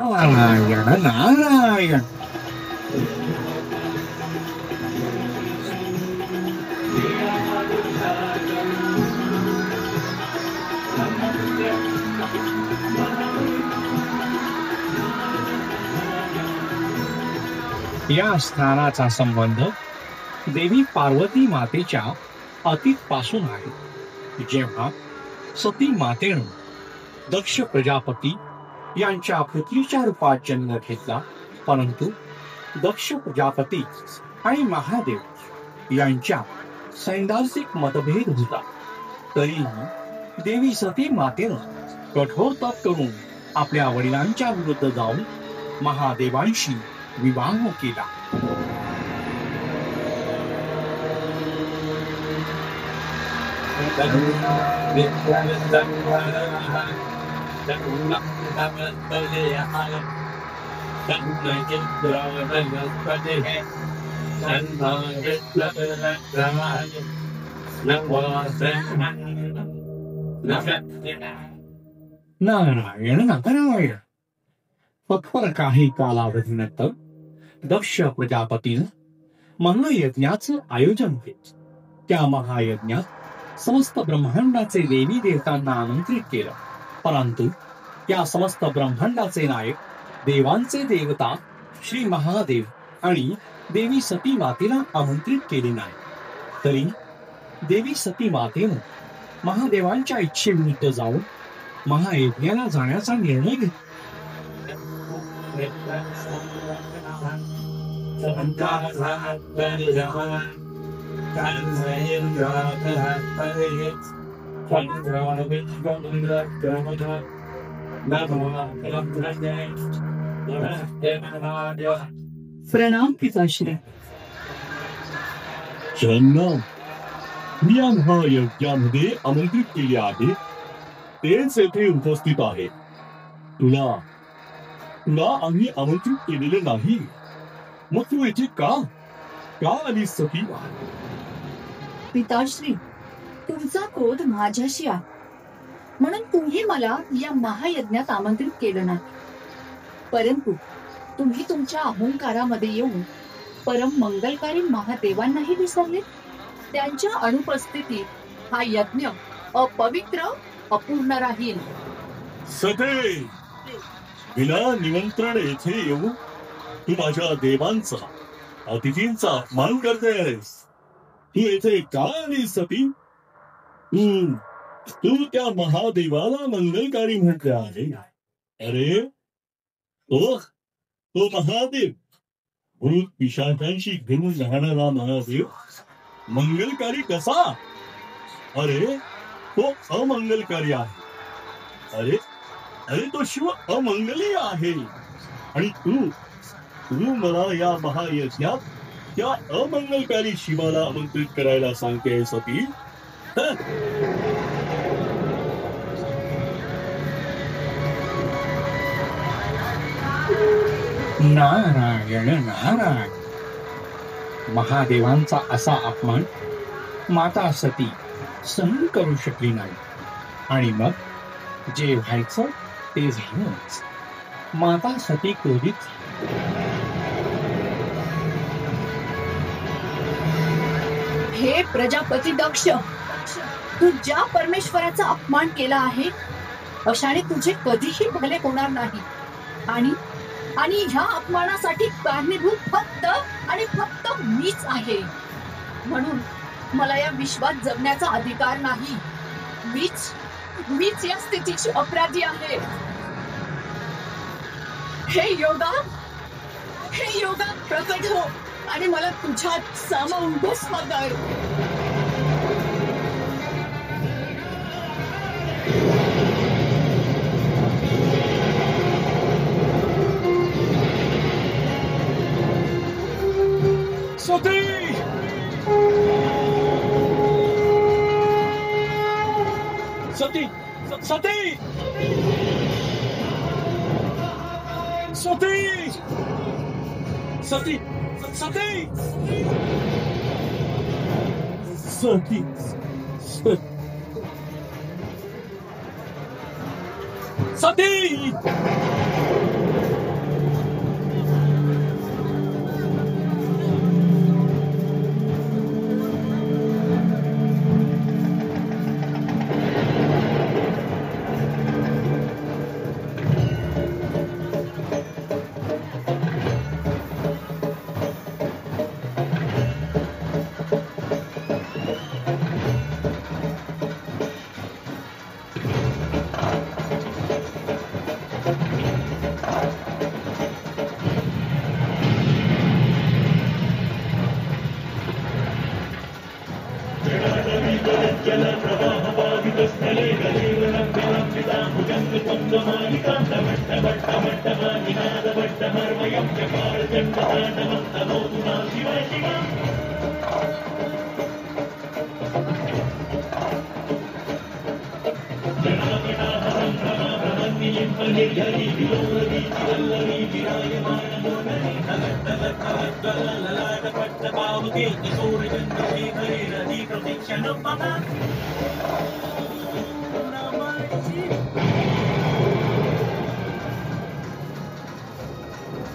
नारायण नारायण. या स्थानाचा संबंध देवी पार्वती मातेच्या अतीत पासून आहे. जेव्हा सती मातेनं दक्ष प्रजापती यांच्या पुत्रीच्या रूपात जन्म घेतला, परंतु दक्ष प्रजापती आणि महादेव यांच्या सैद्धांतिक मतभेद होता. तरीही देवी सती मातेनं कठोर तप करून आपल्या वडिलांच्या विरुद्ध जाऊन महादेवांशी विवाह केला. नारायण नारायण. कठोर काही कालावधीनंतर दक्ष प्रजापतीनं महायज्ञाचं आयोजन केलं. त्या महायज्ञात समस्त ब्रह्मांडाचे देवी देवतांना आमंत्रित केलं, परंतु या समस्त ब्रह्मांडाचे नायक देवांचे देवता श्री महादेव आणि देवी सती मातेला आमंत्रित केले नाही. तरी देवी सती मातेनं महादेवांच्या इच्छेविरुद्ध जाऊन महायज्ञाला जाण्याचा निर्णय घेतला. प्रणाम पिताश्री. ज्यांना मी या महायज्ञामध्ये आमंत्रित केले आहे तेच येथे उपस्थित आहे. तुला तुला आम्ही आमंत्रित केलेले नाही, मग तू येथे का का आली सती? पिताश्री, तुमचा क्रोध माझ्याशी आहे, म्हणून तुम्ही मला या महायज्ञात आमंत्रित केलं नाही. परंतु तुम्ही तुमच्या अहंकारामध्ये येऊन परम मंगलकारी महादेवांनाही विसरले. त्यांच्या अनुपस्थितीत हा यज्ञ अपवित्र अपूर्ण राहील. सते, विना निमंत्रण येथे येऊ तू माझ्या देवांचा अतिथींचा अपमान करतेस. तू येथे का आली सती? तू त्या महादेवाला मंगलकारी म्हटले आहे. अरे तो महादेव, भूत पिशाचांशी घेऊन राहणारा महादेव मंगलकारी कसा? अरे तो अमंगलकारी आहे. अरे अरे तो शिव अमंगलीय आहे. आणि तू मला या महायज्ञात त्या अमंगलकारी शिवाला आमंत्रित करायला सांगते सती? नारायण नारायण. महादेवांचा असा अपमान माता सती सहन करू शकली नाही, आणि मग जे व्हायचं ते झालंच. माता सती क्रोधित हे प्रजापती दक्ष, तू ज्या परमेश्वराचा अपमान केला आहे अशाने तुझे कधीही भले होणार नाही. आणि ह्या अपमानासाठी कारणीभूत फक्त आणि फक्त मीच आहे. म्हणून मला या विश्वात जगण्याचा अधिकार नाही. मीच या स्थितीची अपराधी आहे. हे योगा प्रकट हो आणि मला तुझ्यात सामावून भस्म कर. सती, सती, सती, सती, सती, सती, सती, सती.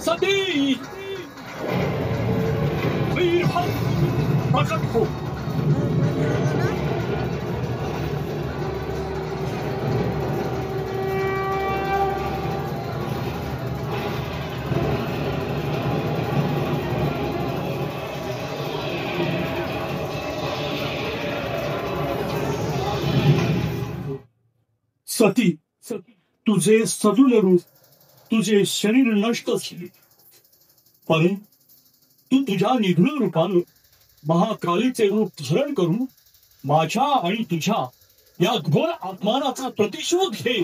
सती वीर प्रकट हो. सती, तुझे सदून रूप, तुझे शरीर नष्ट झाले, पण तू तुझ्या निधून रूपानं महाकालीचे रूप धारण करून माझ्या आणि तुझ्या या घोर अपमानाचा प्रतिशोध घे.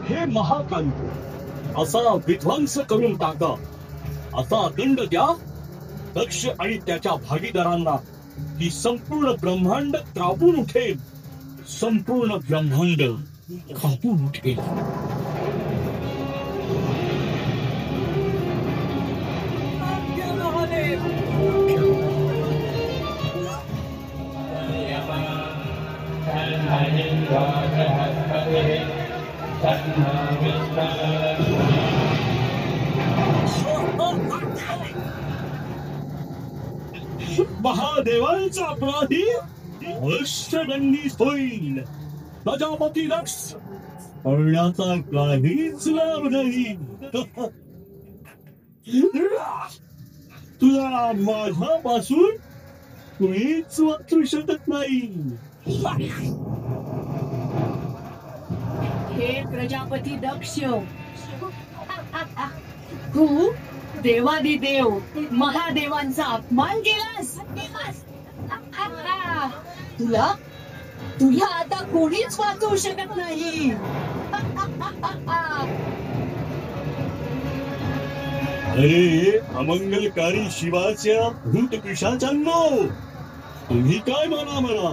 हे महाकाली, असा विध्वंस करून टाका, असा दंड द्या दक्ष आणि त्याच्या भागीदारांना की संपूर्ण ब्रह्मांड कापून उठेल, संपूर्ण ब्रह्मांड कापून उठेल. महादेवांचा अपराधी अष्टदंडी होईल. प्रजापती दक्ष पळण्याचा काहीच लाभ नाही. तुला माझ्यापासून कुणीच वाचू शकत नाही. हे प्रजापती दक्ष, तू देवादिदेव महादेवांचा अपमान केलास. तुला आता कोणीच वाचवू शकत नाही. अरे अमंगलकारी शिवाच्या भूत पिशाचांनो, तुम्ही काय माना मला,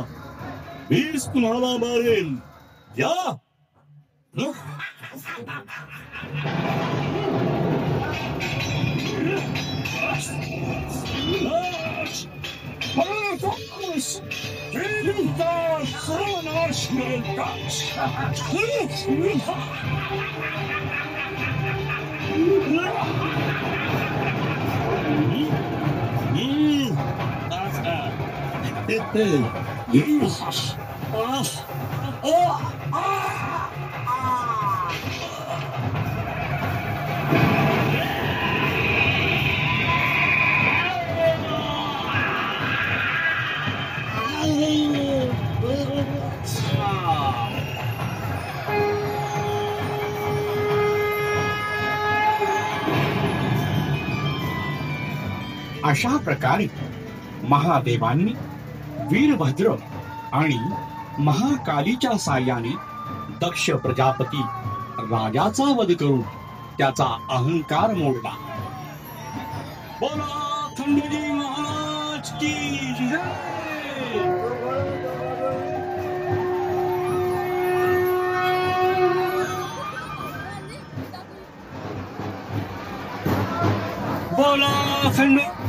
मीच तुम्हाला मारेल. या सर्वनाश करेल दक्ष. अशा प्रकारे महादेवांनी वीरभद्र आणि महाकालीच्या साह्याने दक्ष प्रजापती राजाचा वध करून त्याचा अहंकार मोडला. बोला खंडोजी महाराज की जय. बोला खंडोजी